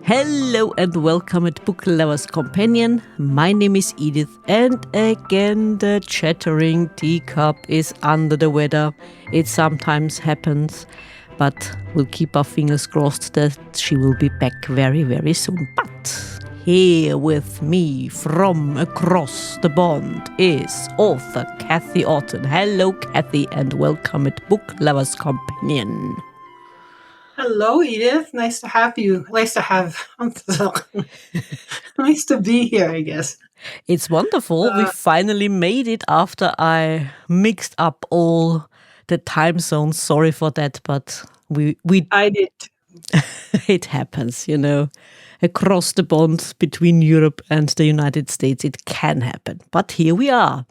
Hello and welcome at Book Lovers Companion. My name is Edith, and again the chattering teacup is under the weather. It sometimes happens, but we'll keep our fingers crossed that she will be back very, very soon. But here with me from across the pond is author Kathy Otten. Hello, Kathy, and welcome at Book Lovers Companion. Hello, Edith. Nice to have you. Nice to be here, I guess. It's wonderful. We finally made it after I mixed up all the time zones. Sorry for that, but I did. It happens, across the pond between Europe and the United States. It can happen. But here we are.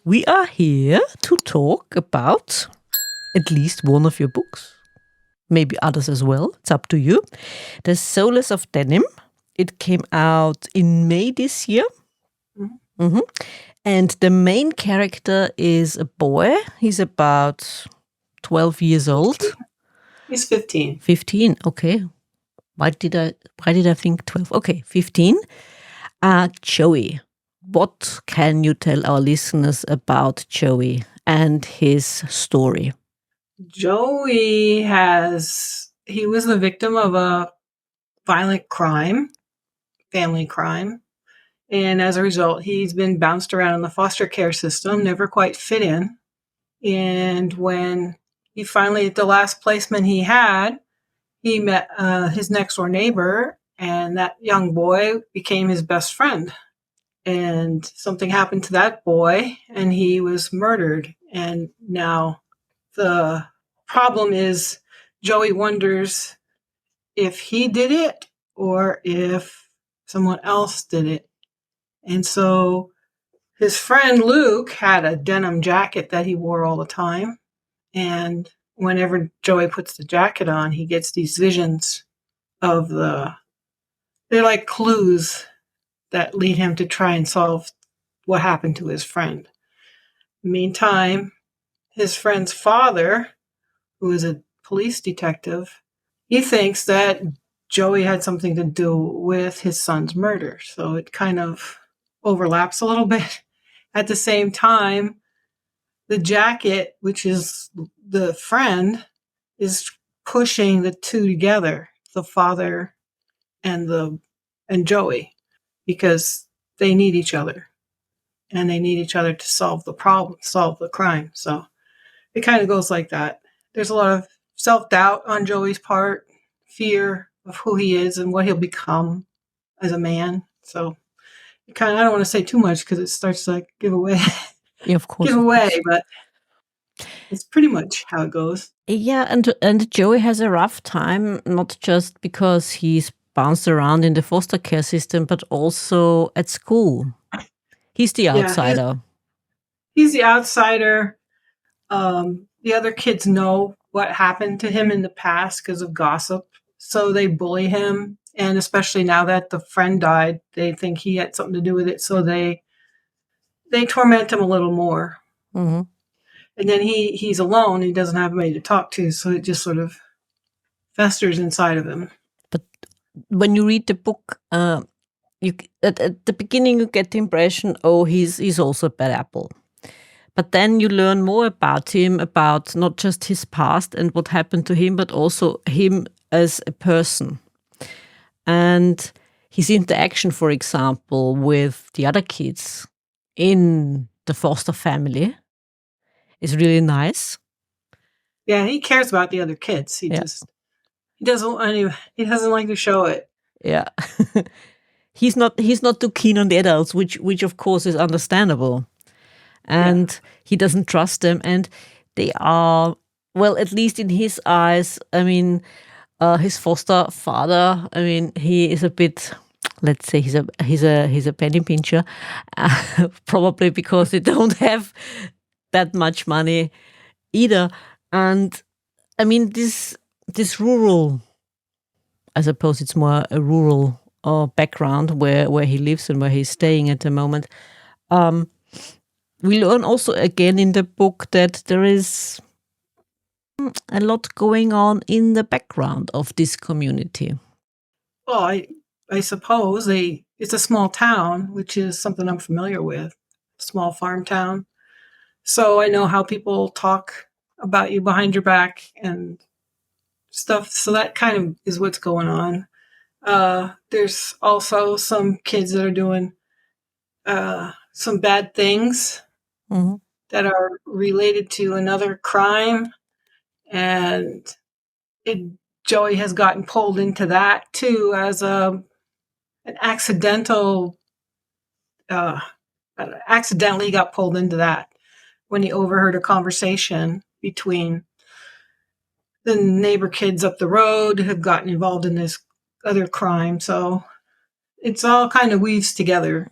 We are here to talk about at least one of your books. Maybe others as well. It's up to you. The Solace of Denim. It came out in May this year. Mm-hmm. And the main character is a boy. He's about 12 years old. He's 15. 15, okay. Why did I think 12? Okay, 15. Joey. What can you tell our listeners about Joey and his story? Joey he was the victim of a violent crime, family crime. And as a result, he's been bounced around in the foster care system, never quite fit in. And when he finally, at the last placement he had, he met his next door neighbor, and that young boy became his best friend. And something happened to that boy, and he was murdered. And now the problem is Joey wonders if he did it or if someone else did it. And so his friend Luke had a denim jacket that he wore all the time. And whenever Joey puts the jacket on, he gets these visions of they're like clues that lead him to try and solve what happened to his friend. Meantime, his friend's father, who is a police detective, he thinks that Joey had something to do with his son's murder. So it kind of overlaps a little bit. At the same time, the jacket, which is the friend, is pushing the two together, the father and Joey, because they need each other. And they need each other to solve the problem, solve the crime. So it kind of goes like that. There's a lot of self-doubt on Joey's part, fear of who he is and what he'll become as a man. So I don't want to say too much because it starts to give away. Yeah, of course. Give away, but it's pretty much how it goes. Yeah, and Joey has a rough time, not just because he's bounced around in the foster care system, but also at school. He's the outsider. He's the outsider. The other kids know what happened to him in the past because of gossip, so they bully him. And especially now that the friend died, they think he had something to do with it, so they torment him a little more. Mm-hmm. And then he's alone. He doesn't have anybody to talk to, so it just sort of festers inside of him. But when you read the book, you at the beginning you get the impression, he's also a bad apple. But then you learn more about him, about not just his past and what happened to him, but also him as a person. And his interaction, for example, with the other kids in the foster family is really nice. Yeah, he cares about the other kids. He doesn't like to show it. Yeah. He's not too keen on the adults, which of course is understandable. And he doesn't trust them, and they are, well, at least in his eyes, his foster father, he is a bit, let's say he's a penny pincher, probably because they don't have that much money either. And this rural, I suppose it's more a rural background where he lives and where he's staying at the moment. We learn also again in the book that there is a lot going on in the background of this community. Well, I suppose it's a small town, which is something I'm familiar with, small farm town. So I know how people talk about you behind your back and stuff. So that kind of is what's going on. There's also some kids that are doing some bad things that are related to another crime, and Joey has gotten pulled into that too as an accidental. Accidentally got pulled into that when he overheard a conversation between the neighbor kids up the road who have gotten involved in this other crime. So it's all kind of weaves together.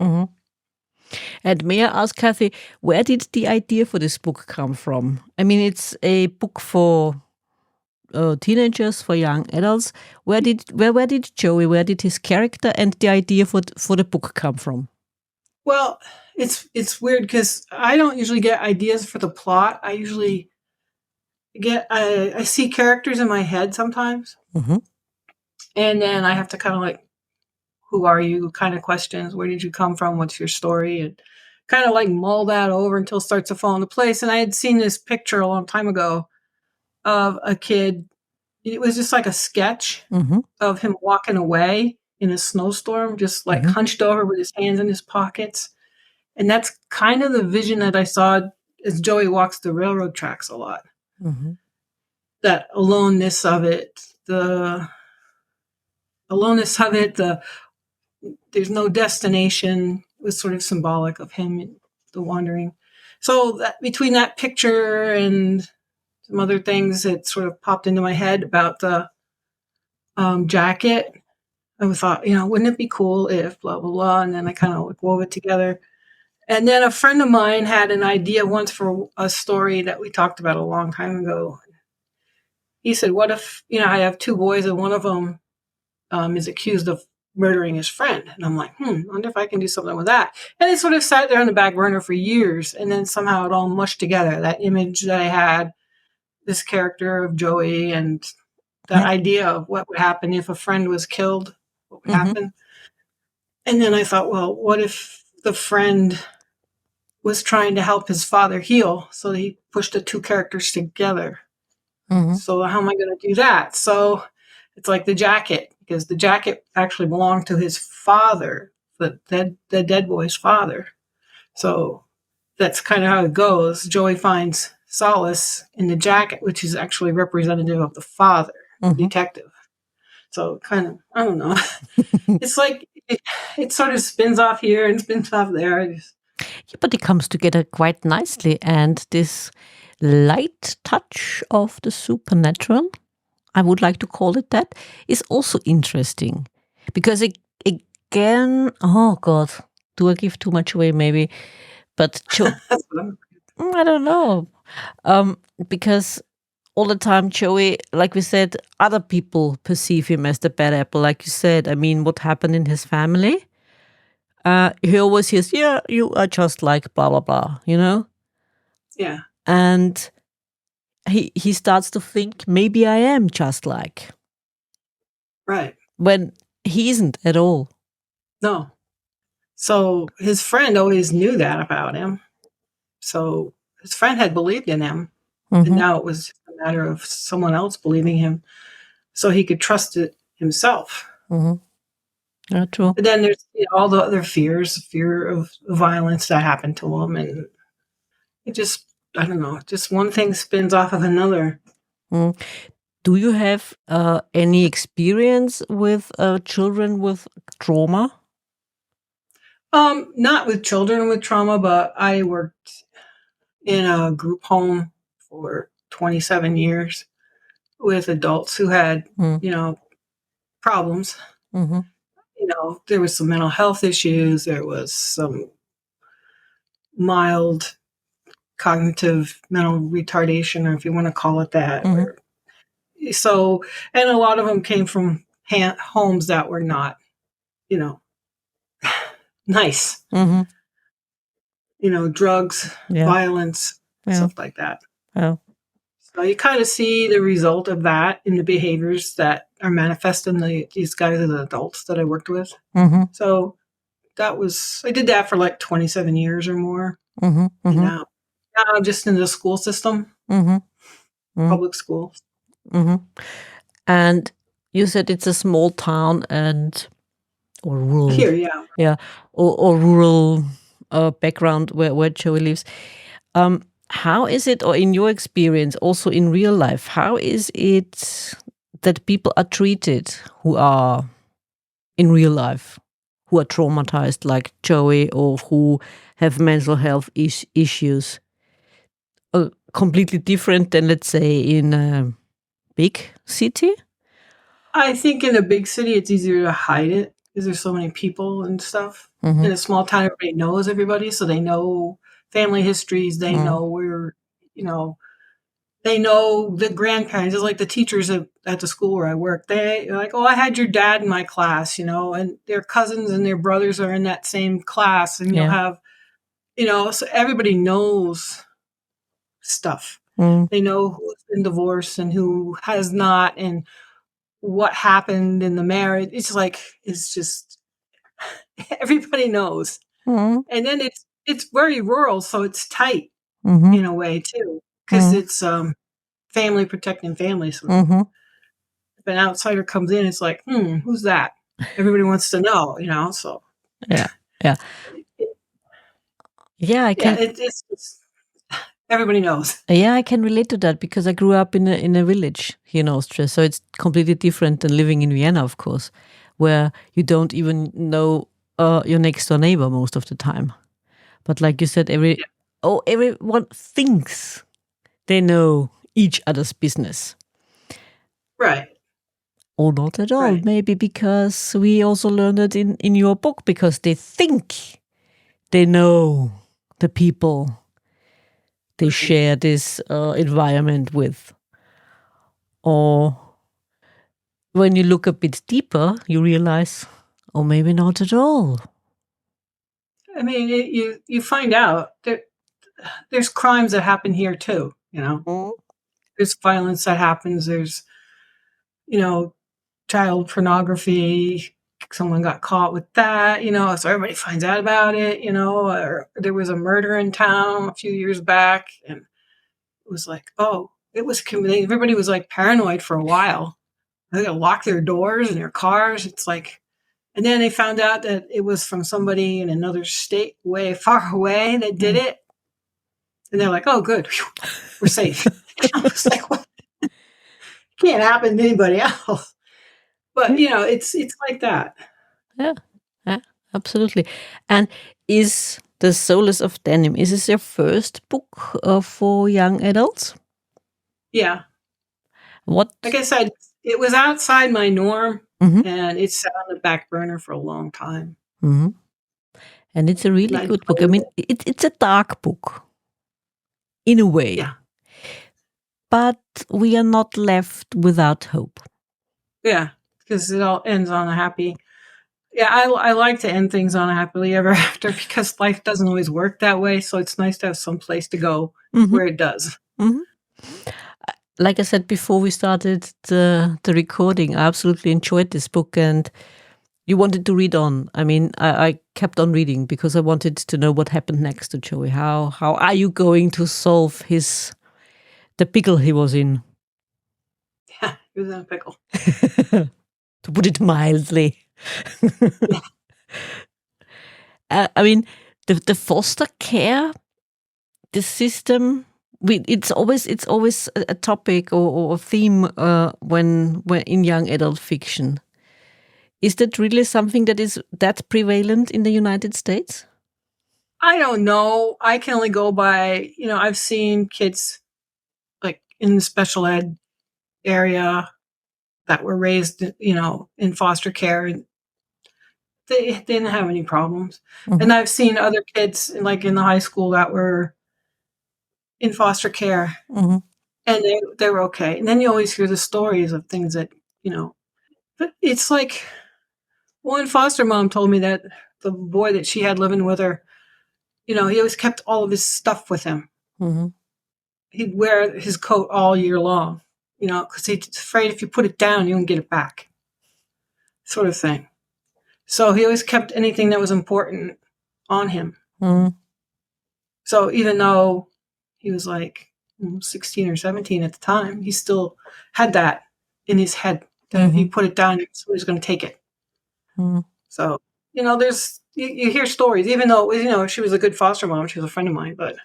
And may I ask, Kathy, where did the idea for this book come from? I mean, it's a book for teenagers, for young adults. Where did Joey, where did his character and the idea for the book come from? Well, it's weird because I don't usually get ideas for the plot. I usually I see characters in my head sometimes, and then I have to kind of like, who are you? Kind of questions. Where did you come from? What's your story? And kind of like mull that over until it starts to fall into place. And I had seen this picture a long time ago of a kid. It was just like a sketch of him walking away in a snowstorm, just like hunched over with his hands in his pockets. And that's kind of the vision that I saw as Joey walks the railroad tracks a lot. That aloneness of it, there's no destination was sort of symbolic of him, the wandering. So that between that picture and some other things that sort of popped into my head about the jacket, I thought, wouldn't it be cool if blah, blah, blah. And then I kind of like wove it together. And then a friend of mine had an idea once for a story that we talked about a long time ago. He said, what if, I have two boys and one of them is accused of murdering his friend? And I'm like, I wonder if I can do something with that. And it sort of sat there on the back burner for years. And then somehow it all mushed together. That image that I had, this character of Joey, and that idea of what would happen if a friend was killed, what would happen. And then I thought, well, what if the friend was trying to help his father heal? So he pushed the two characters together. So how am I going to do that? So it's like the jacket, because the jacket actually belonged to his father, the dead boy's father. So that's kind of how it goes. Joey finds solace in the jacket, which is actually representative of the father, the detective. So kind of, I don't know. It's like it sort of spins off here and spins off there. Yeah, but it comes together quite nicely, and this light touch of the supernatural, I would like to call it that, is also interesting. Because again, oh God, do I give too much away maybe? But I don't know. Because all the time Joey, like we said, other people perceive him as the bad apple, like you said. I mean, what happened in his family? He always hears, yeah, you are just like blah, blah, blah, Yeah. And he starts to think, maybe I am just like. Right. When he isn't at all. No. So his friend always knew that about him. So his friend had believed in him. And now it was a matter of someone else believing him so he could trust it himself. Yeah, true. But then there's all the other fear of violence that happened to him. And it just, I don't know, just one thing spins off of another. Do you have any experience with children with trauma? Not with children with trauma, but I worked in a group home for 27 years with adults who had, problems. There was some mental health issues. There was some mild cognitive mental retardation, or if you want to call it that. So, and a lot of them came from homes that were not, nice. Drugs, violence, stuff like that. Oh. So you kind of see the result of that in the behaviors that are manifesting these guys as adults that I worked with. Mm-hmm. So I did that for like 27 years or more. Mm-hmm. And Mm-hmm. now I'm just in the school system, Mm-hmm. public schools. Mm-hmm. And you said it's a small town or rural, Here, yeah. yeah, or rural background where Joey lives. How is it, or in your experience, also in real life, how is it that people are treated who are in real life, who are traumatized like Joey, or who have mental health issues? Completely different than, let's say, in a big city? I think in a big city, it's easier to hide it because there's so many people and stuff. Mm-hmm. In a small town, everybody knows everybody, so they know family histories. They know where, they know the grandparents. It's like the teachers at the school where I work. They're like, oh, I had your dad in my class, and their cousins and their brothers are in that same class, and you'll Yeah. have, so everybody knows stuff. They know who's been divorced and who has not, and what happened in the marriage. It's just everybody knows. Mm-hmm. And then it's very rural, so it's tight Mm-hmm. in a way too, because it's family protecting family. So if an outsider comes in, it's like, who's that? Everybody wants to know, So Yeah, yeah, yeah. it's just, everybody knows. Yeah, I can relate to that because I grew up in a village here in Austria, so it's completely different than living in Vienna, of course, where you don't even know your next door neighbor most of the time. But like you said, everyone thinks they know each other's business. Right. Or not at all. Right. Maybe because we also learned it in your book, because they think they know the people they share this environment with. Or when you look a bit deeper, you realize, oh, maybe not at all. I mean, you find out that there's crimes that happen here too, There's violence that happens. There's, child pornography. Someone got caught with that, so everybody finds out about it, or there was a murder in town a few years back, and it was like, oh, everybody was like paranoid for a while. They got to lock their doors and their cars. It's like, and then they found out that it was from somebody in another state way far away that did it. And they're like, oh, good. Whew, we're safe. I was like, what? Can't happen to anybody else. But, it's like that. Yeah, absolutely. And is the Solace of Denim, is this your first book for young adults? Yeah. What? Like I said, it was outside my norm, Mm-hmm. and it sat on the back burner for a long time. Mm-hmm. And it's a really good book. I mean, it's a dark book in a way. Yeah. But we are not left without hope. Yeah, because it all ends on a happy. Yeah, I like to end things on a happily ever after because life doesn't always work that way. So it's nice to have some place to go where it does. Mm-hmm. Like I said before we started the recording, I absolutely enjoyed this book, and you wanted to read on. I mean, I kept on reading because I wanted to know what happened next to Joey. How are you going to solve the pickle he was in? Yeah, he was in a pickle. To put it mildly. Yeah. I mean, the foster care, the system. It's always a topic or a theme when in young adult fiction. Is that really something that is that prevalent in the United States? I don't know. I can only go by, I've seen kids like in the special ed area that were raised, in foster care, and they didn't have any problems. Mm-hmm. And I've seen other kids like in the high school that were in foster care, and they were okay. And then you always hear the stories of things that, but it's like one foster mom told me that the boy that she had living with her, he always kept all of his stuff with him. Mm-hmm. He'd wear his coat all year long. because he's afraid if you put it down, you won't get it back, sort of thing. So he always kept anything that was important on him. Mm. So even though he was like 16 or 17 at the time, he still had that in his head that if you put it down, somebody's going to take it. Mm. So, there's, you hear stories, even though, she was a good foster mom, she was a friend of mine, but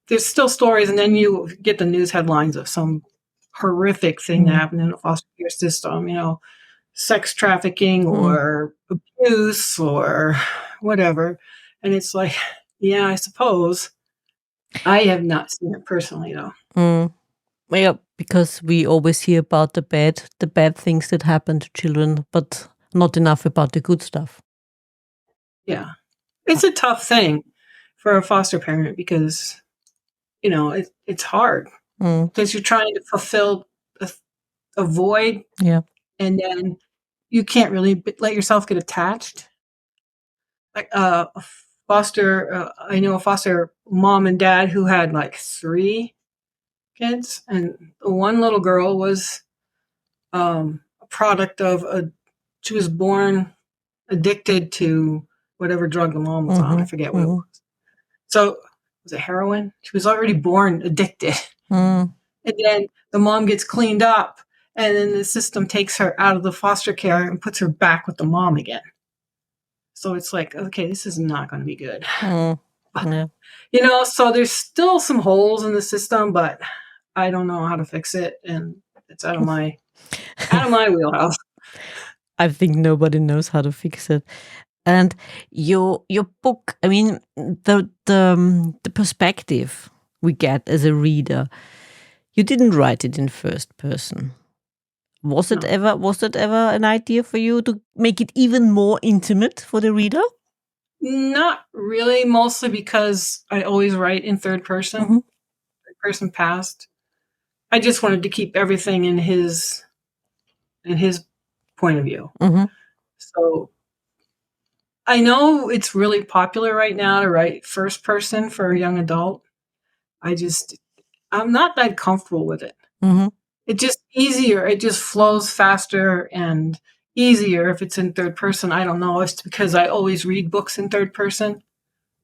there's still stories, and then you get the news headlines of some horrific thing that happened in the foster care system, sex trafficking or abuse or whatever. And it's like, yeah, I suppose. I have not seen it personally, though. Yeah, because we always hear about the bad things that happen to children, but not enough about the good stuff. Yeah. It's a tough thing for a foster parent because, it's hard because you're trying to fulfill a void. Yeah. And then you can't really let yourself get attached. Like I know a foster mom and dad who had like 3 kids, and the one little girl was a product of she was born addicted to whatever drug the mom was on. I forget what it was. So was it heroin? She was already born addicted. And then the mom gets cleaned up, and then the system takes her out of the foster care and puts her back with the mom again. So it's like, okay, this is not going to be good. Yeah. So there's still some holes in the system, but I don't know how to fix it, and it's out of my wheelhouse. I think nobody knows how to fix it. And your book, I mean, the perspective we get as a reader, you didn't write it in first person. Was it ever an idea for you to make it even more intimate for the reader? Not really, mostly because I always write in third person, third person past. I just wanted to keep everything in his point of view. So I know it's really popular right now to write first person for a young adult. I'm not that comfortable with it. It's just easier. It just flows faster and easier if it's in third person. I don't know. It's because I always read books in third person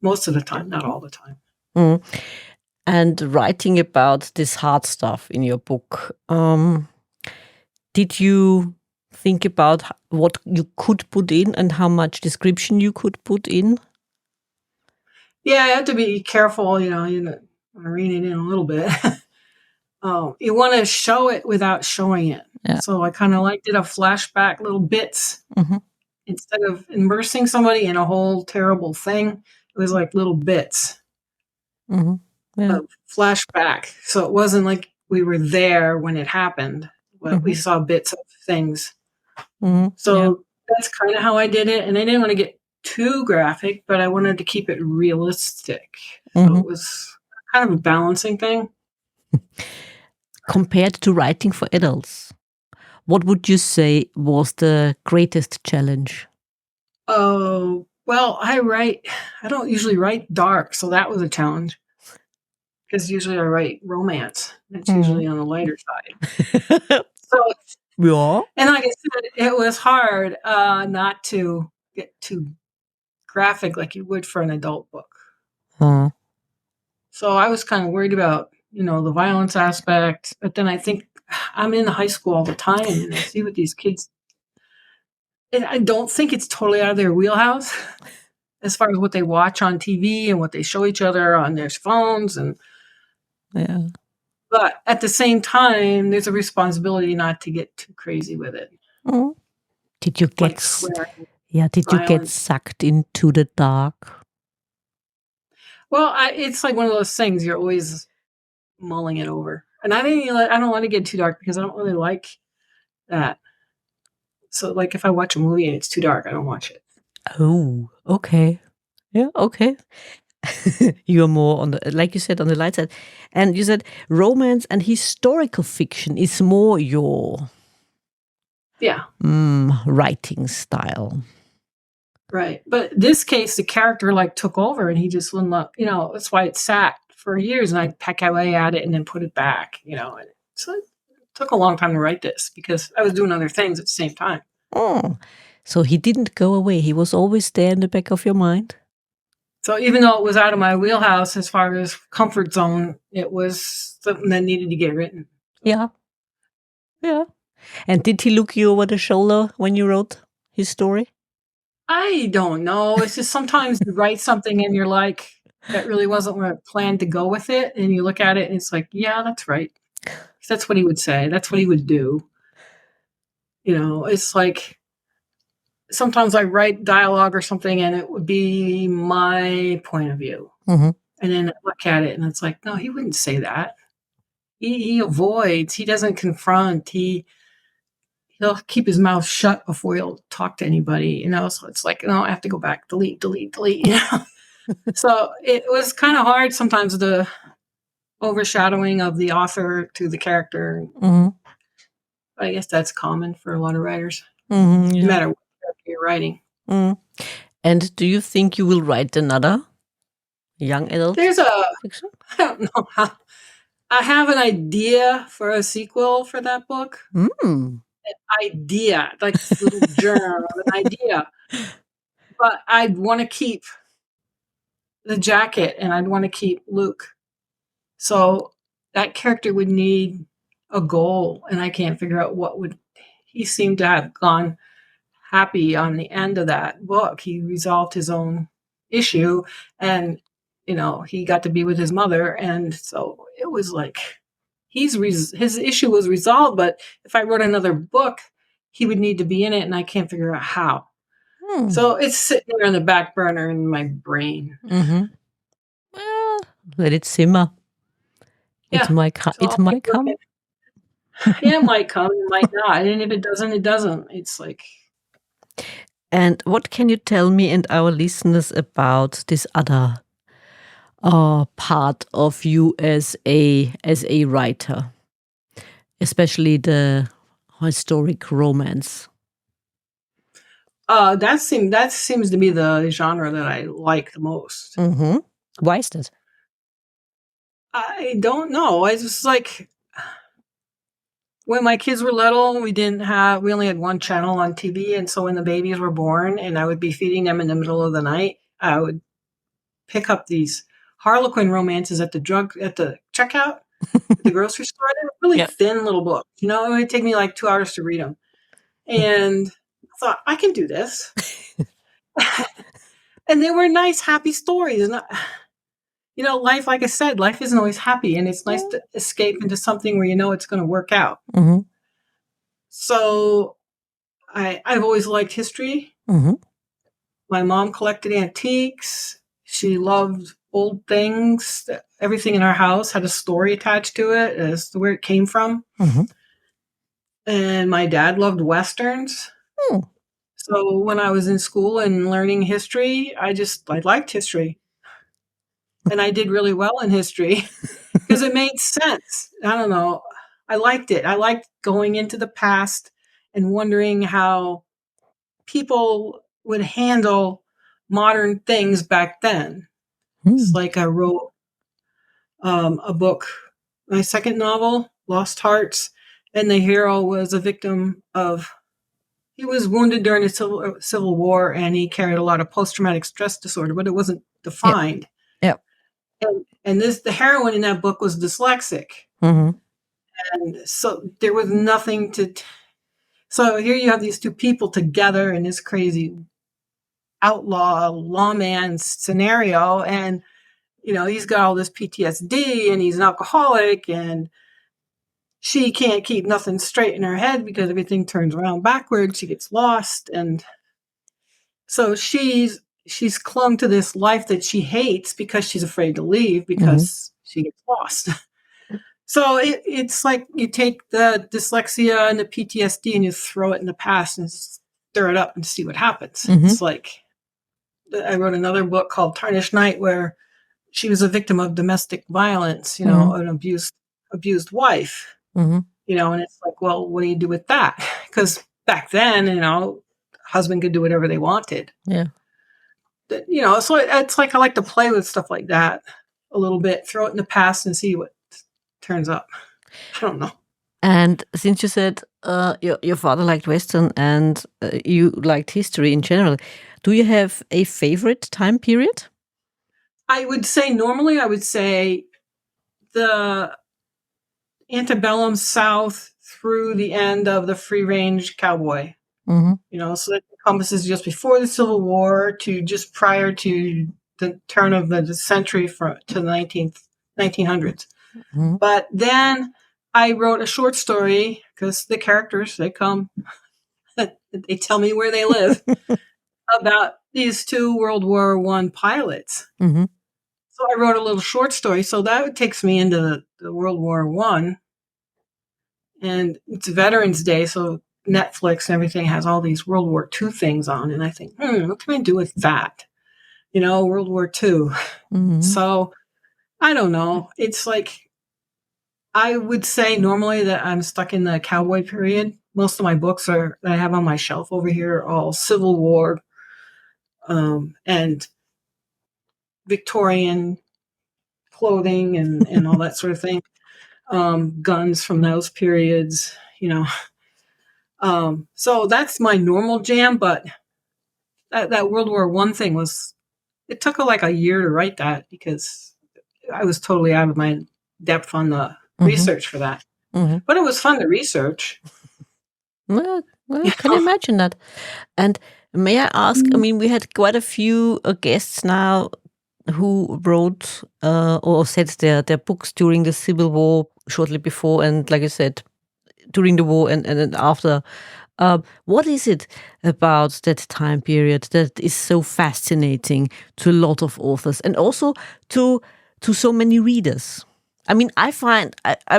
most of the time, not all the time. And writing about this hard stuff in your book, did you think about what you could put in and how much description you could put in? Yeah, I have to be careful, you want to rein it in a little bit. You want to show it without showing it. Yeah. So I kind of did a flashback, little bits. Instead of immersing somebody in a whole terrible thing, it was like little bits of flashback. So it wasn't like we were there when it happened, but we saw bits of things. So that's kind of how I did it. And I didn't want to get too graphic, but I wanted to keep it realistic. So it was kind of a balancing thing. Compared to writing for adults, what would you say was the greatest challenge? Oh, well, I don't usually write dark, so that was a challenge. Because usually I write romance. It's usually on the lighter side. So, yeah. And like I said, it was hard not to get too graphic like you would for an adult book. So I was kind of worried about, the violence aspect. But then I think I'm in high school all the time, and I see what these kids. I don't think it's totally out of their wheelhouse as far as what they watch on TV and what they show each other on their phones. But at the same time, there's a responsibility not to get too crazy with it. Did you get sucked into the dark? Well, it's like one of those things you're always mulling it over. And I don't want to get too dark because I don't really like that. So like if I watch a movie and it's too dark, I don't watch it. Oh, okay. Yeah, okay. You're more on the, like you said, on the light side. And you said romance and historical fiction is more your writing style. Right. But this case, the character took over and he just wouldn't let, that's why it sat for years, and I'd peck away at it and then put it back, And so it took a long time to write this because I was doing other things at the same time. Oh, so he didn't go away. He was always there in the back of your mind. So even though it was out of my wheelhouse as far as comfort zone, it was something that needed to get written. Yeah. Yeah. And did he look you over the shoulder when you wrote his story? I don't know. It's just sometimes you write something and you're like, that really wasn't where I planned to go with it. And you look at it and it's like, yeah, that's right. That's what he would say. That's what he would do. It's like sometimes I write dialogue or something and it would be my point of view. Mm-hmm. And then I look at it and it's like, no, he wouldn't say that. He avoids. He doesn't confront. He'll keep his mouth shut before he'll talk to anybody. So it's like, no, I have to go back, delete. So it was kind of hard sometimes, the overshadowing of the author to the character. Mm-hmm. I guess that's common for a lot of writers, no matter what character you're writing. Mm. And do you think you will write another young adult fiction? I don't know how. I have an idea for a sequel for that book. An idea, like this little germ of an idea. But I'd want to keep the jacket and I'd want to keep Luke. So that character would need a goal, and I can't figure out what would. He seemed to have gone happy on the end of that book. He resolved his own issue, and he got to be with his mother, and so it was like his issue was resolved. But if I wrote another book, he would need to be in it, and I can't figure out how. So it's sitting there on the back burner in my brain. Mm-hmm. Well, let it simmer. It might come. It might come. Yeah, it might come. It might not. And if it doesn't, it doesn't. It's like. And what can you tell me and our listeners about this other part of you as a writer, especially the historic romance? That seems to be the genre that I like the most. Mm-hmm. Why is that? I don't know. I just like when my kids were little, we only had one channel on TV, and so when the babies were born and I would be feeding them in the middle of the night, I would pick up these Harlequin romances at the checkout at the grocery store. They were really thin little books. It would take me like 2 hours to read them. And I thought, I can do this. And they were nice, happy stories. And life, like I said, life isn't always happy, and it's nice to escape into something where it's going to work out. Mm-hmm. So I've always liked history. Mm-hmm. My mom collected antiques. She loved old things. Everything in our house had a story attached to it as to where it came from. Mm-hmm. And my dad loved Westerns. So when I was in school and learning history, I liked history. And I did really well in history because it made sense. I don't know. I liked it. I liked going into the past and wondering how people would handle modern things back then. It's like I wrote a book, my second novel, Lost Hearts, and the hero was a victim he was wounded during the Civil War, and he carried a lot of post-traumatic stress disorder, but it wasn't defined. Yep. And the heroine in that book was dyslexic. Mm-hmm. And so there was nothing so here you have these two people together in this crazy lawman scenario. And, he's got all this PTSD and he's an alcoholic, and she can't keep nothing straight in her head because everything turns around backwards. She gets lost. And so she's clung to this life that she hates because she's afraid to leave because she gets lost. So it's like you take the dyslexia and the PTSD and you throw it in the past and stir it up and see what happens. Mm-hmm. It's like I wrote another book called Tarnished Night where she was a victim of domestic violence, an abused wife. Mm-hmm. And it's like, well, what do you do with that? Because back then, husband could do whatever they wanted. Yeah. So it's like I like to play with stuff like that a little bit, throw it in the past, and see what turns up. I don't know. And since you said your father liked Western and you liked history in general, do you have a favorite time period? I would say normally I would say the antebellum South through the end of the free range cowboy. Mm-hmm. So it encompasses just before the Civil War to just prior to the turn of the century to the 1900s. Mm-hmm. But then I wrote a short story because the characters, they come, they tell me where they live, about these two World War I pilots. Mm-hmm. So I wrote a little short story. So that takes me into the World War I. And it's Veterans Day, so Netflix and everything has all these World War II things on. And I think, what can I do with that? World War II. Mm-hmm. So I don't know. It's like, I would say normally that I'm stuck in the cowboy period. Most of my books that I have on my shelf over here are all Civil War and Victorian clothing and all that sort of thing. Guns from those periods, So that's my normal jam, but that World War I thing it took like a year to write that because I was totally out of my depth on the research for that. Mm-hmm. But it was fun to research. Well, can you imagine that? And may I ask, I mean, we had quite a few guests now who wrote or said their books during the Civil War, shortly before, and like I said, during the war and then after. What is it about that time period that is so fascinating to a lot of authors and also to so many readers? I mean, I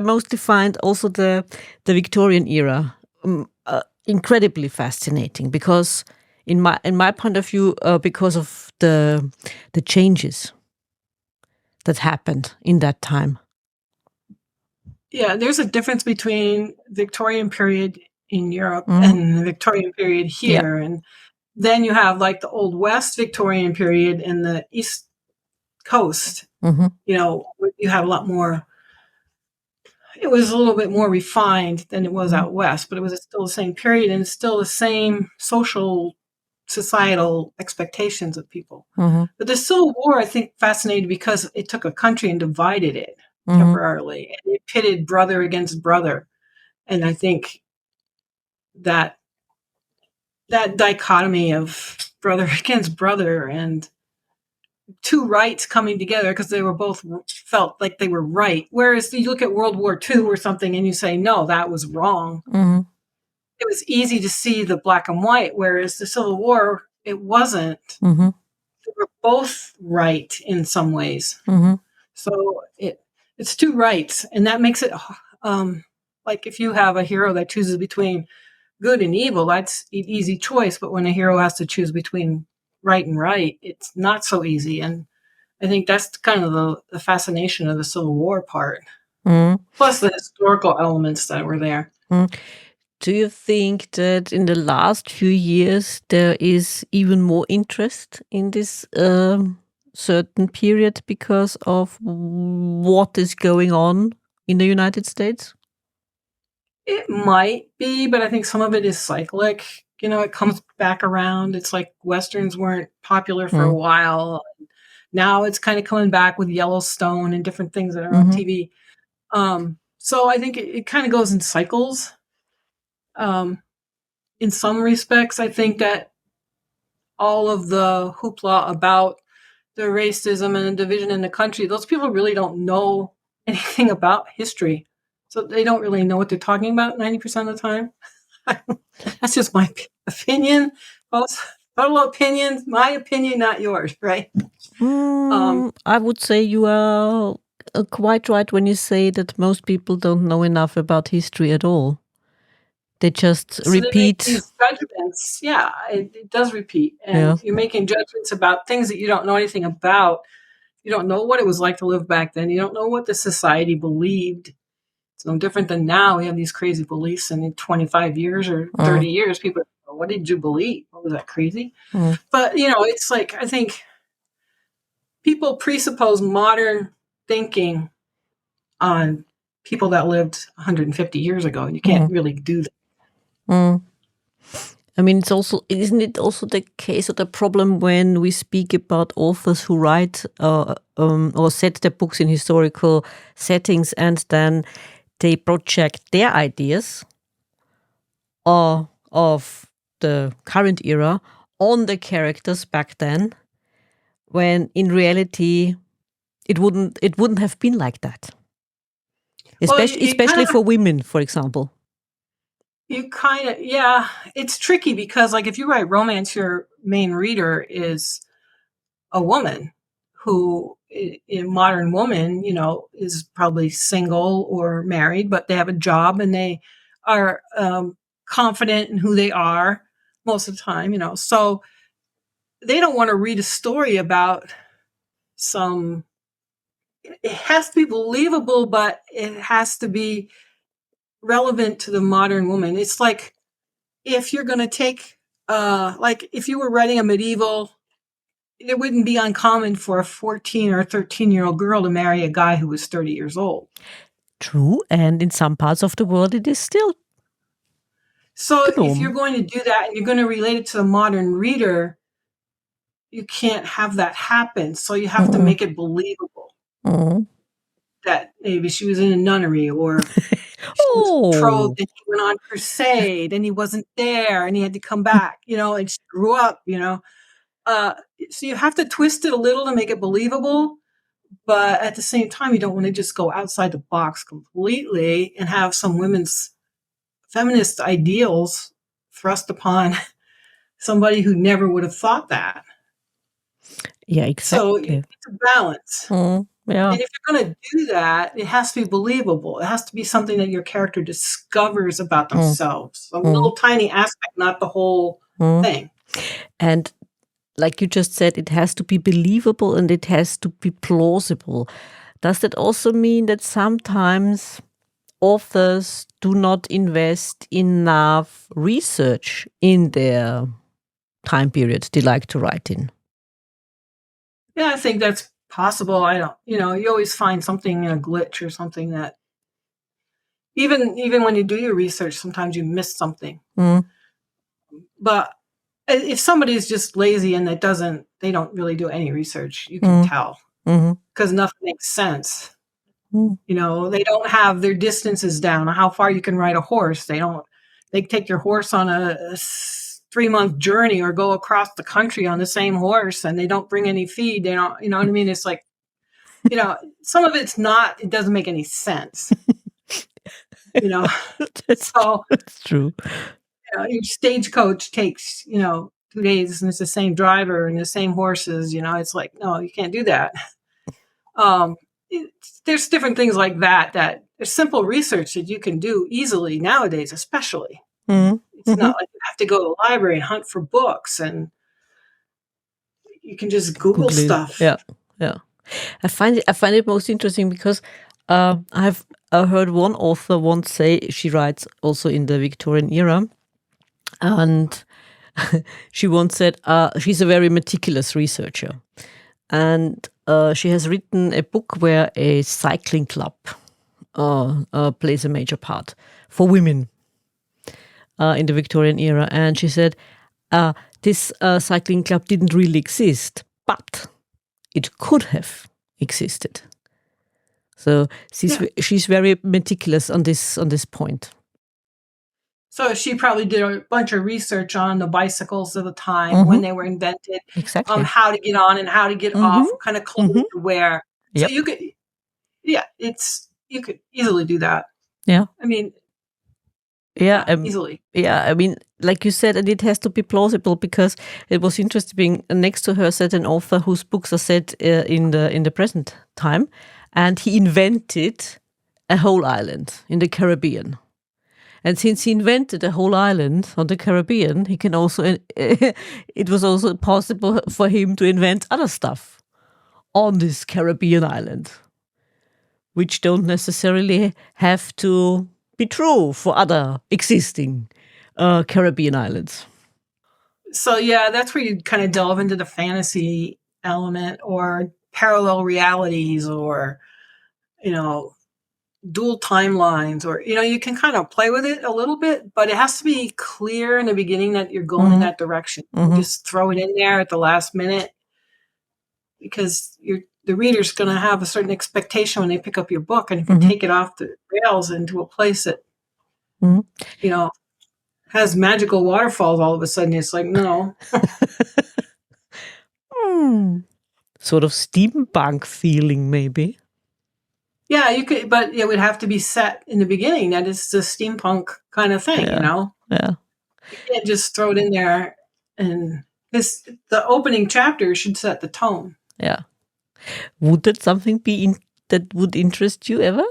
mostly find also the Victorian era incredibly fascinating because in my point of view, because of the changes that happened in that time. Yeah, there's a difference between Victorian period in Europe and the Victorian period here. Yeah. And then you have like the Old West Victorian period and the East Coast. Mm-hmm. You have a lot more. It was a little bit more refined than it was out west, but it was still the same period and it's still the same societal expectations of people. Mm-hmm. But the Civil War, I think, fascinated because it took a country and divided it temporarily, and it pitted brother against brother. And I think that dichotomy of brother against brother and two rights coming together because they were both felt like they were right. Whereas you look at World War II or something and you say, no, that was wrong. Mm-hmm. It was easy to see the black and white, whereas the Civil War, it wasn't. Mm-hmm. They were both right in some ways. Mm-hmm. So it's two rights, and that makes it like if you have a hero that chooses between good and evil, that's an easy choice. But when a hero has to choose between right and right, it's not so easy. And I think that's kind of the fascination of the Civil War part, plus the historical elements that were there. Do you think that in the last few years there is even more interest in this certain period because of what is going on in the United States? It might be, but I think some of it is cyclic. It comes back around. It's like Westerns weren't popular for a while. Now it's kind of coming back with Yellowstone and different things that are on TV. So I think it kind of goes in cycles. In some respects, I think that all of the hoopla about the racism and the division in the country, those people really don't know anything about history. So they don't really know what they're talking about 90% of the time. That's just my opinion. Total opinions, my opinion, not yours, right? I would say you are quite right when you say that most people don't know enough about history at all. They just repeat these judgments. Yeah, it does repeat. And you're making judgments about things that you don't know anything about. You don't know what it was like to live back then. You don't know what the society believed. It's no different than now. We have these crazy beliefs, and in 25 years or 30 years, people go, what did you believe? What was that crazy? But, it's like, I think people presuppose modern thinking on people that lived 150 years ago. You can't really do that. Mm. I mean, isn't it also the case or the problem when we speak about authors who write or set their books in historical settings and then they project their ideas of the current era on the characters back then, when in reality it wouldn't have been like that. Especially for women, for example. It's tricky because, like, if you write romance, your main reader is a woman who, a modern woman, is probably single or married, but they have a job and they are confident in who they are most of the time, so they don't want to read a story about it has to be believable, but it has to be relevant to the modern woman. It's like, if you're going to take, like, if you were writing a medieval, it wouldn't be uncommon for a 14 or 13-year-old girl to marry a guy who was 30 years old. True, and in some parts of the world it is still. So if you're going to do that and you're going to relate it to the modern reader, you can't have that happen. So you have to make it believable. That maybe she was in a nunnery, or she was betrothed and he went on crusade and he wasn't there and he had to come back, and she grew up, so you have to twist it a little to make it believable. But at the same time, you don't want to just go outside the box completely and have some women's feminist ideals thrust upon somebody who never would have thought that. Yeah, exactly. So it's a balance. Yeah. And if you're going to do that, it has to be believable. It has to be something that your character discovers about themselves. A little tiny aspect, not the whole thing. And like you just said, it has to be believable and it has to be plausible. Does that also mean that sometimes authors do not invest enough research in their time period they like to write in? Yeah, I think that's possible. I don't, you always find something, a glitch or something, that even when you do your research, sometimes you miss something. But if somebody's just lazy and they don't really do any research, you can tell, because nothing makes sense. They don't have their distances down, how far you can ride a horse. They take your horse on a 3-month journey or go across the country on the same horse, and they don't bring any feed. They don't, you know what I mean? It's like, some of it doesn't make any sense. That's true. Your stagecoach takes, 2 days and it's the same driver and the same horses, it's like, no, you can't do that. There's different things like that there's simple research that you can do easily nowadays, especially. It's not like you have to go to the library and hunt for books, and you can just Google stuff. Yeah. I find it most interesting because I've heard one author once say, she writes also in the Victorian era, and she once said she's a very meticulous researcher, and she has written a book where a cycling club plays a major part for women in the Victorian era. And she said this cycling club didn't really exist, but it could have existed. So she's very meticulous on this point. So she probably did a bunch of research on the bicycles of the time when they were invented, exactly, how to get on and how to get off, what kind of clothes to wear. So you could, you could easily do that. Yeah, I mean, easily. Yeah, I mean, like you said, and it has to be plausible, because it was interesting. Next to her sat an author whose books are set in the present time, and he invented a whole island in the Caribbean. And since he invented a whole island on the Caribbean, he can also it was also possible for him to invent other stuff on this Caribbean island, which don't necessarily have to be true for other existing Caribbean islands. So yeah, that's where you kind of delve into the fantasy element or parallel realities or dual timelines, or you can kind of play with it a little bit, but it has to be clear in the beginning that you're going in that direction. Just throw it in there at the last minute, because the reader's going to have a certain expectation when they pick up your book, and if you take it off the rails into a place that has magical waterfalls all of a sudden, it's like, no. Sort of steampunk feeling, maybe. Yeah, you could, but it would have to be set in the beginning that it's the steampunk kind of thing, Yeah. You can't just throw it in there, and the opening chapter should set the tone. Yeah. Would that something be that would interest you ever?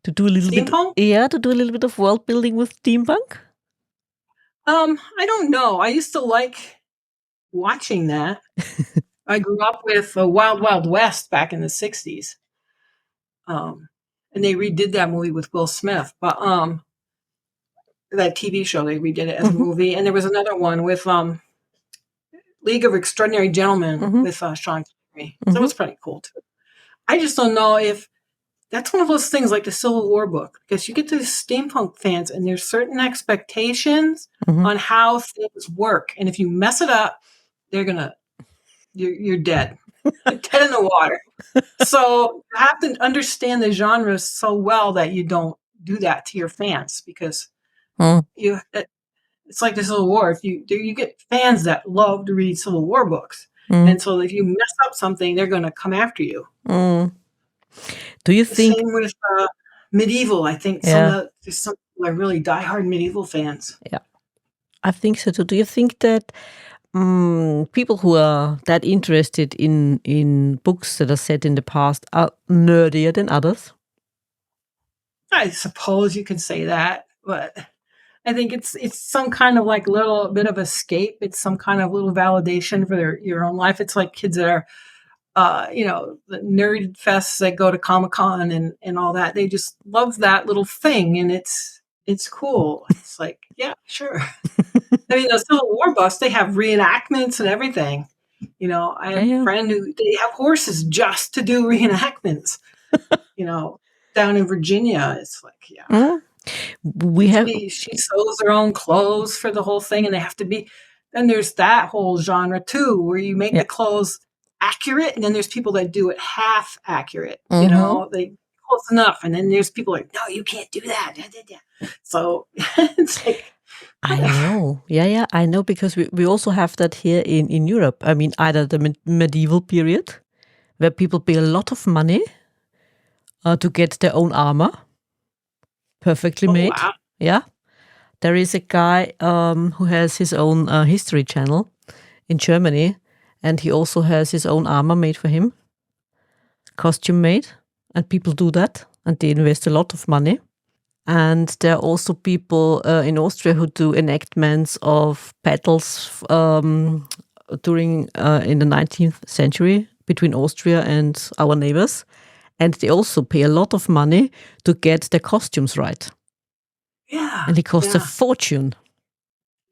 To do a little steampunk? To do a little bit of world building with steampunk? I don't know. I used to like watching that. I grew up with Wild Wild West back in the 60s. And they redid that movie with Will Smith, but that TV show, they redid it as a movie. And there was another one with League of Extraordinary Gentlemen with Sean Connery. So that was pretty cool too. I just don't know if that's one of those things like the Civil War book, because you get to the steampunk fans and there's certain expectations on how things work. And if you mess it up, you're dead. You're dead in the water. So you have to understand the genre so well that you don't do that to your fans, because it's like the Civil War. If you get fans that love to read Civil War books, and so if you mess up something, they're going to come after you. Do you think same with medieval? I think there's some people are really diehard medieval fans. Yeah, I think so too. Do you think that people who are that interested in books that are set in the past are nerdier than others? I suppose you could say that, but I think it's some kind of like little bit of escape. It's some kind of little validation for your own life. It's like kids that are, the nerd fests that go to Comic-Con and all that. They just love that little thing, and it's cool. It's like, yeah, sure. I mean, the Civil War buffs, they have reenactments and everything. I have a friend who they have horses just to do reenactments. Down in Virginia, it's like, she sews her own clothes for the whole thing, and they have to be. Then there's that whole genre too, where you make the clothes accurate, and then there's people that do it half accurate. They close enough, and then there's people like, no, you can't do that. So it's like, I know. Yeah, I know, because we also have that here in Europe. I mean, either the medieval period, where people pay a lot of money to get their own armor, perfectly made. Wow. Yeah. There is a guy who has his own history channel in Germany, and he also has his own armor made for him, costume made, and people do that, and they invest a lot of money. And there are also people in Austria who do enactments of battles during in the 19th century between Austria and our neighbors. And they also pay a lot of money to get their costumes right. Yeah. And it costs a fortune.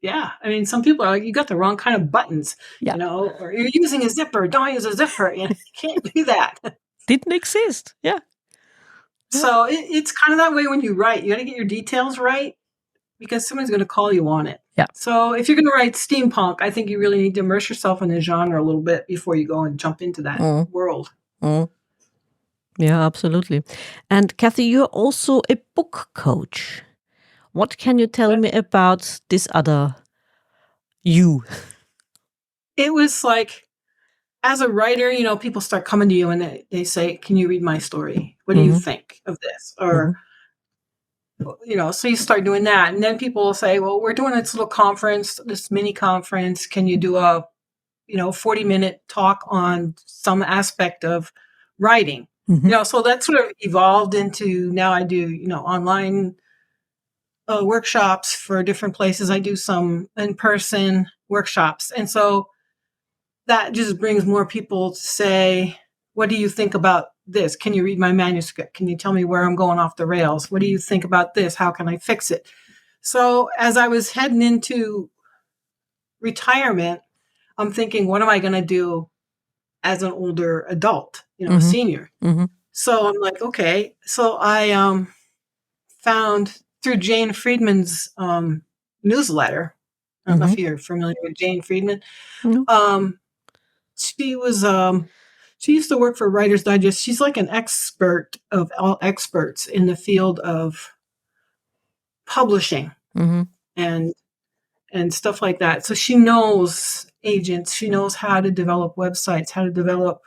Yeah. I mean, some people are like, you got the wrong kind of buttons, or you're using a zipper. Don't use a zipper. You can't do that. Didn't exist. Yeah. So it's kind of that way when you write. You got to get your details right, because someone's going to call you on it. Yeah. So if you're going to write steampunk, I think you really need to immerse yourself in the genre a little bit before you go and jump into that world. Yeah, absolutely. And Kathy, you're also a book coach. What can you tell me about this other you? It was like, as a writer, people start coming to you and they say, can you read my story? What do you think of this? Or, so you start doing that. And then people will say, well, we're doing this little conference, this mini conference. Can you do a, 40-minute talk on some aspect of writing? So that sort of evolved into, now I do, online workshops for different places. I do some in-person workshops. And so that just brings more people to say, what do you think about this? Can you read my manuscript? Can you tell me where I'm going off the rails? What do you think about this? How can I fix it? So as I was heading into retirement, I'm thinking, what am I going to do as an older adult, a senior? So I'm like, okay. So I found through Jane Friedman's newsletter. I don't know if you're familiar with Jane Friedman. No. Um, she was she used to work for Writer's Digest. She's like an expert of all experts in the field of publishing and stuff like that. So she knows agents. She knows how to develop websites, how to develop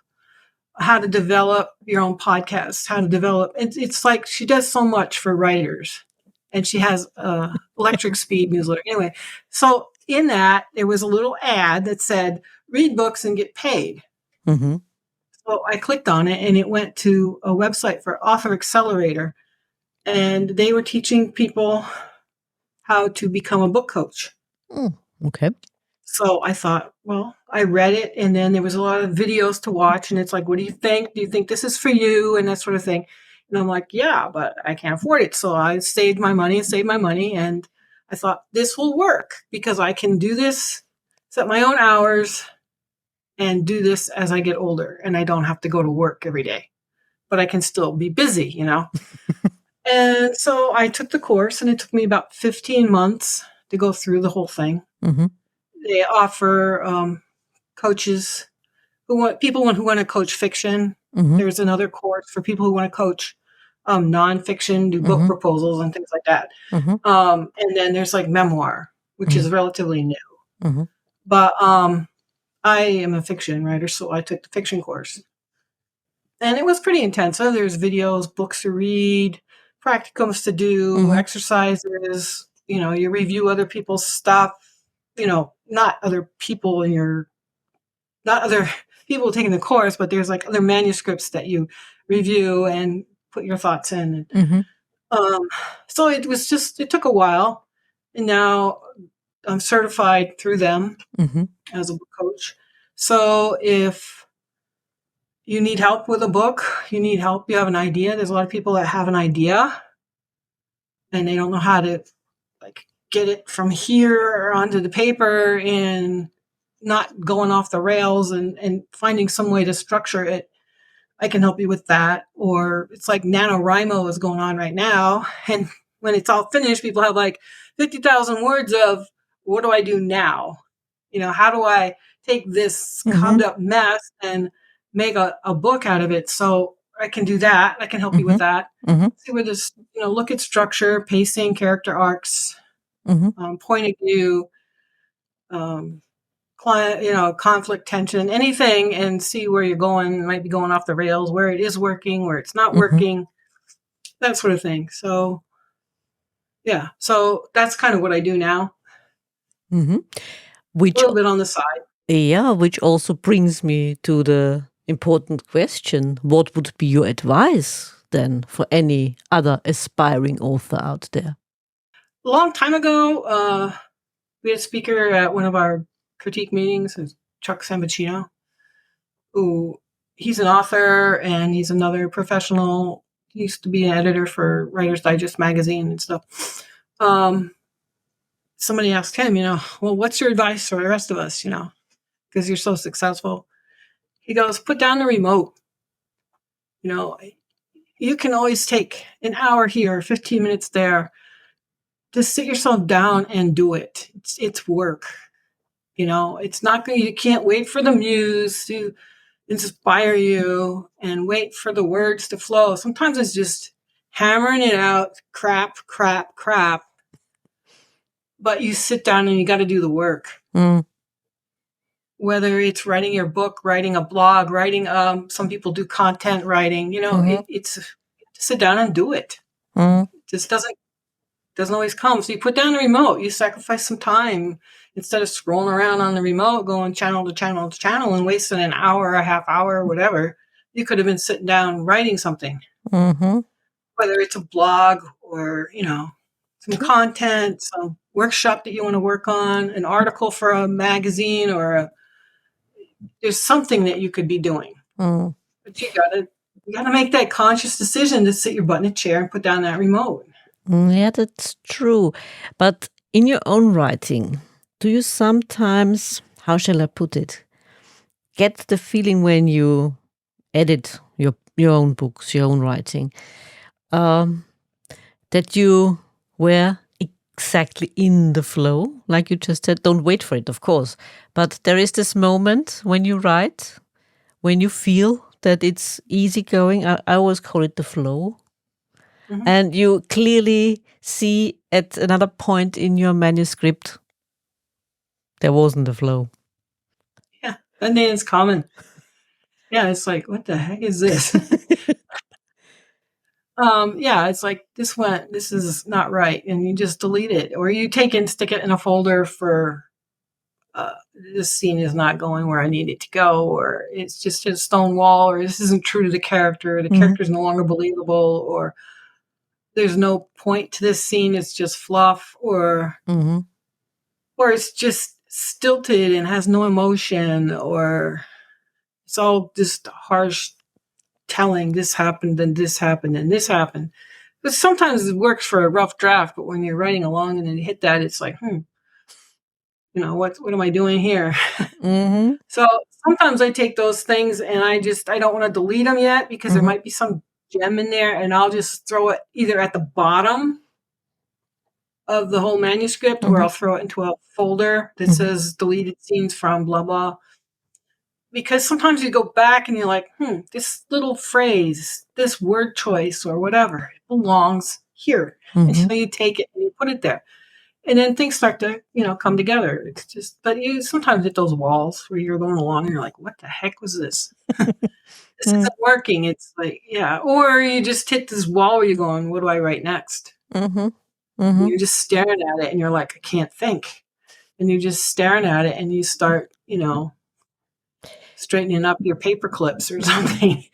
your own podcast, how to develop. It's like she does so much for writers, and she has Electric Speed newsletter. Anyway, so in that there was a little ad that said, "Read books and get paid." So I clicked on it, and it went to a website for Author Accelerator, and they were teaching people how to become a book coach. Okay. So I thought, well, I read it, and then there was a lot of videos to watch, and it's like, what do you think? Do you think this is for you? And that sort of thing. And I'm like, yeah, but I can't afford it. So I saved my money, and I thought this will work because I can do this, set my own hours, and do this as I get older, and I don't have to go to work every day, but I can still be busy, you know? And so I took the course, and it took me about 15 months to go through the whole thing. They offer coaches who want to coach fiction. There's another course for people who want to coach nonfiction, do book proposals and things like that. And then there's like memoir, which is relatively new. But I am a fiction writer, so I took the fiction course. And it was pretty intensive. There's videos, books to read, practicums to do, exercises. You know, you review other people's stuff. You know, not other people taking the course, but there's like other manuscripts that you review and put your thoughts in. So it took a while, and now I'm certified through them as a book coach. So if you need help with a book, you have an idea. There's a lot of people that have an idea and they don't know how to like get it from here onto the paper and not going off the rails and finding some way to structure it. I can help you with that. Or it's like NaNoWriMo is going on right now. And when it's all finished, people have like 50,000 words of what do I do now? You know, how do I take this cobbled up mess and make a book out of it? So I can do that. I can help you with that. See where this, look at structure, pacing, character arcs, point of view, client, conflict, tension, anything, and see where you're going. It might be going off the rails, where it is working, where it's not working, that sort of thing. So, yeah. So that's kind of what I do now. Which, a little bit on the side. Yeah, which also brings me to the important question. What would be your advice then for any other aspiring author out there? A long time ago, we had a speaker at one of our critique meetings, Chuck Sambucino, who he's an author and he's another professional. He used to be an editor for Writer's Digest magazine and stuff. Somebody asked him, well, what's your advice for the rest of us, because you're so successful? He goes, put down the remote. You can always take an hour here, 15 minutes there. Just sit yourself down and do it. It's work. It's not going. You can't wait for the muse to inspire you and wait for the words to flow. Sometimes it's just hammering it out, crap. But you sit down and you got to do the work. Whether it's writing your book, writing a blog, writing. Some people do content writing. It's sit down and do it. It just doesn't always come. So you put down the remote. You sacrifice some time instead of scrolling around on the remote, going channel to channel to channel and wasting an hour, a half hour, whatever. You could have been sitting down writing something. Whether it's a blog or, some content, some workshop that you want to work on, an article for a magazine there's something that you could be doing. But you gotta make that conscious decision to sit your butt in a chair and put down that remote. Yeah, that's true. But in your own writing, do you sometimes, how shall I put it, get the feeling when you edit your your own books, your own writing, that you were exactly in the flow, like you just said. Don't wait for it, of course, but there is this moment when you write, when you feel that it's easy going. I always call it the flow. Mhm. And you clearly see at another point in your manuscript there wasn't a flow. Yeah, that name is common. Yeah, it's like, what the heck is this? Yeah, it's like this is not right, and you just delete it, or you take it and stick it in a folder for this scene is not going where I need it to go, or it's just a stone wall, or this isn't true to the character is no longer believable, or there's no point to this scene, it's just fluff, or it's just stilted and has no emotion, or it's all just harsh telling, this happened and this happened and this happened. But sometimes it works for a rough draft, but when you're writing along and then you hit that, it's like, what am I doing here? So sometimes I take those things and I don't want to delete them yet because there might be some gem in there, and I'll just throw it either at the bottom of the whole manuscript, or I'll throw it into a folder that says deleted scenes from blah, blah. Because sometimes you go back and you're like, this little phrase, this word choice or whatever, it belongs here. And so you take it and you put it there. And then things start to, come together. It's just, but you sometimes hit those walls where you're going along and you're like, what the heck was this? This isn't working. It's like, yeah. Or you just hit this wall where you're going, what do I write next? You're just staring at it and you're like, I can't think. And you're just staring at it and you start, straightening up your paper clips or something.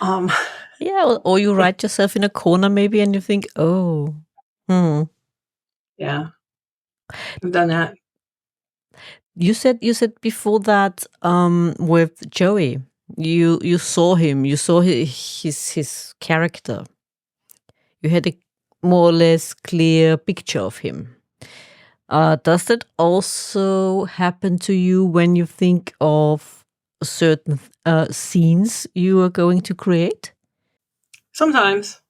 Yeah, or you write yourself in a corner maybe and you think, oh. Yeah. I've done that. You said before that with Joey, you saw him, you saw his character. You had a more or less clear picture of him. Does that also happen to you when you think of certain scenes you are going to create? Sometimes.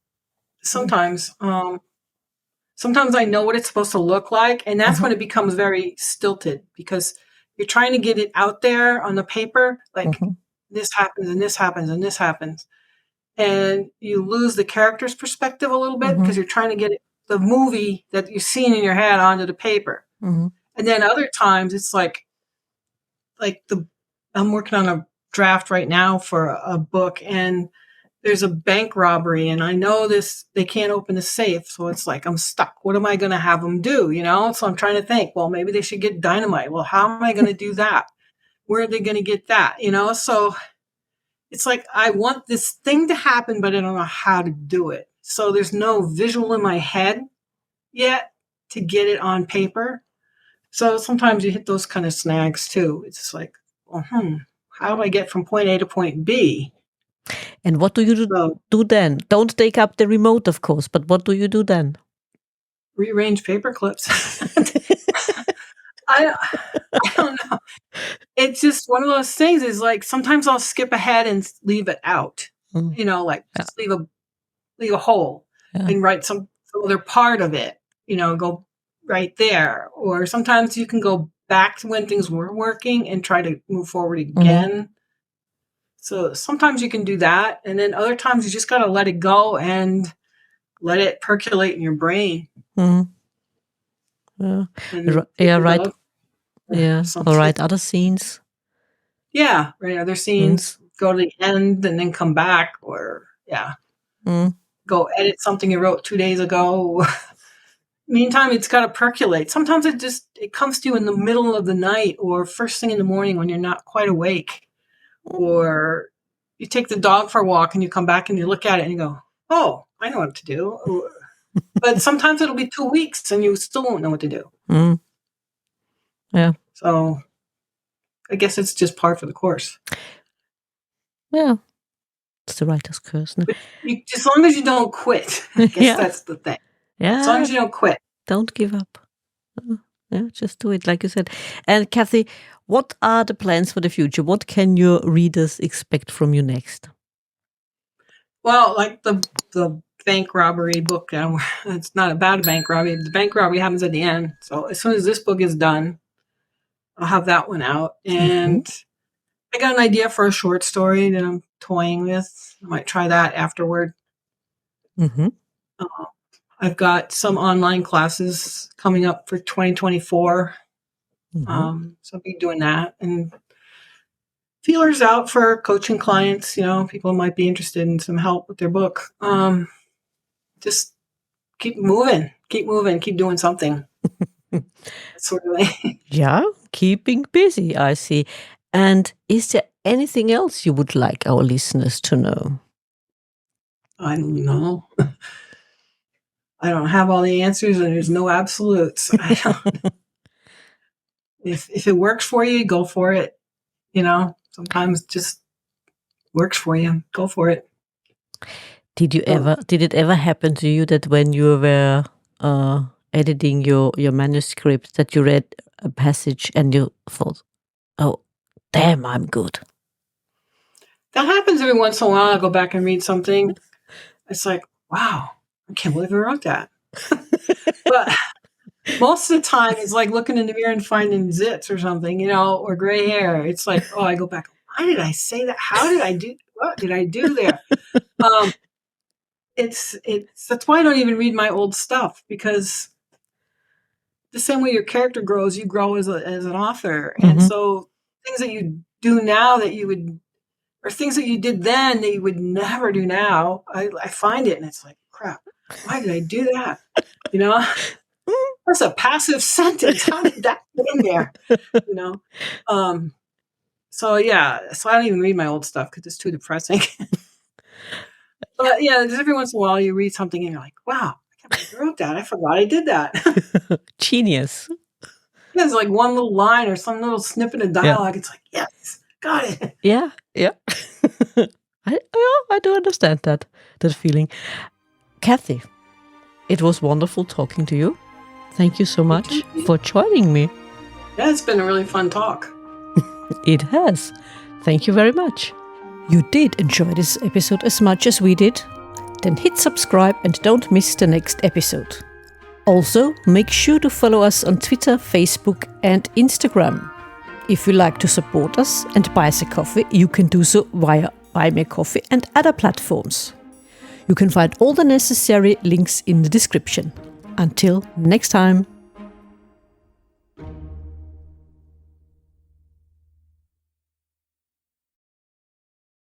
Sometimes I know what it's supposed to look like, and that's when it becomes very stilted, because you're trying to get it out there on the paper, like this happens and this happens and this happens. And you lose the character's perspective a little bit because you're trying to get the movie that you've seen in your head onto the paper. And then other times it's like I'm working on a draft right now for a book, and there's a bank robbery, and I know they can't open the safe. So it's like, I'm stuck. What am I going to have them do? So I'm trying to think, well, maybe they should get dynamite. Well, how am I going to do that? Where are they going to get that? So it's like, I want this thing to happen, but I don't know how to do it. So there's no visual in my head yet to get it on paper. So sometimes you hit those kind of snags too. It's like, well, how do I get from point A to point B? And what do you do then? Don't take up the remote, of course, but what do you do then? Rearrange paper clips. I don't know. It's just one of those things, is like, sometimes I'll skip ahead and leave it out. Just leave a hole and write some other part of it, go right there. Or sometimes you can go back to when things were working and try to move forward again. So sometimes you can do that. And then other times you just got to let it go and let it percolate in your brain. Yeah. Right. Yeah. Or write other scenes. Yeah. Right. Other scenes, go to the end and then come back, or go edit something you wrote 2 days ago. Meantime, it's got to percolate. Sometimes it comes to you in the middle of the night or first thing in the morning when you're not quite awake. Or you take the dog for a walk and you come back and you look at it and you go, oh, I know what to do. But sometimes it'll be 2 weeks and you still won't know what to do. Yeah. So I guess it's just par for the course. Yeah. It's the writer's curse. No? As long as you don't quit. I guess that's the thing. Yeah. As long as you don't quit. Don't give up. Yeah, just do it, like you said. And Kathy, what are the plans for the future? What can your readers expect from you next? Well, like the bank robbery book, it's not about a bank robbery. The bank robbery happens at the end. So as soon as this book is done, I'll have that one out. And I got an idea for a short story that I'm toying with. I might try that afterward. Mm-hmm. I've got some online classes coming up for 2024. So I'll be doing that, and feelers out for coaching clients. People might be interested in some help with their book. Just keep moving, keep doing something. Sort of way. Yeah, keeping busy, I see. And is there anything else you would like our listeners to know? I don't know. I don't have all the answers, and there's no absolutes. If it works for you, go for it. Sometimes it just works for you. Go for it. Did it ever happen to you that when you were editing your manuscript that you read a passage and you thought, oh, damn, I'm good? That happens every once in a while. I go back and read something. It's like, wow, I can't believe I wrote that. But most of the time, it's like looking in the mirror and finding zits or something, or gray hair. It's like, oh, I go back. Why did I say that? What did I do there? That's why I don't even read my old stuff, because the same way your character grows, you grow as an author. And so things that you do now or things that you did then that you would never do now, I find it and it's like, crap, why did I do that? That's a passive sentence. How did that get in there? So yeah, so I don't even read my old stuff because it's too depressing. But yeah, just every once in a while you read something and you're like, wow, I can't believe I wrote that. I forgot I did that. Genius. There's like one little line or some little snippet of dialogue. Yeah. It's like, yes, got it. Yeah. I do understand that feeling. Kathy, it was wonderful talking to you. Thank you so much for joining me. Yeah, it's been a really fun talk. It has. Thank you very much. You did enjoy this episode as much as we did? Then hit subscribe and don't miss the next episode. Also, make sure to follow us on Twitter, Facebook and Instagram. If you like to support us and buy us a coffee, you can do so via Buy Me a Coffee and other platforms. You can find all the necessary links in the description. Until next time.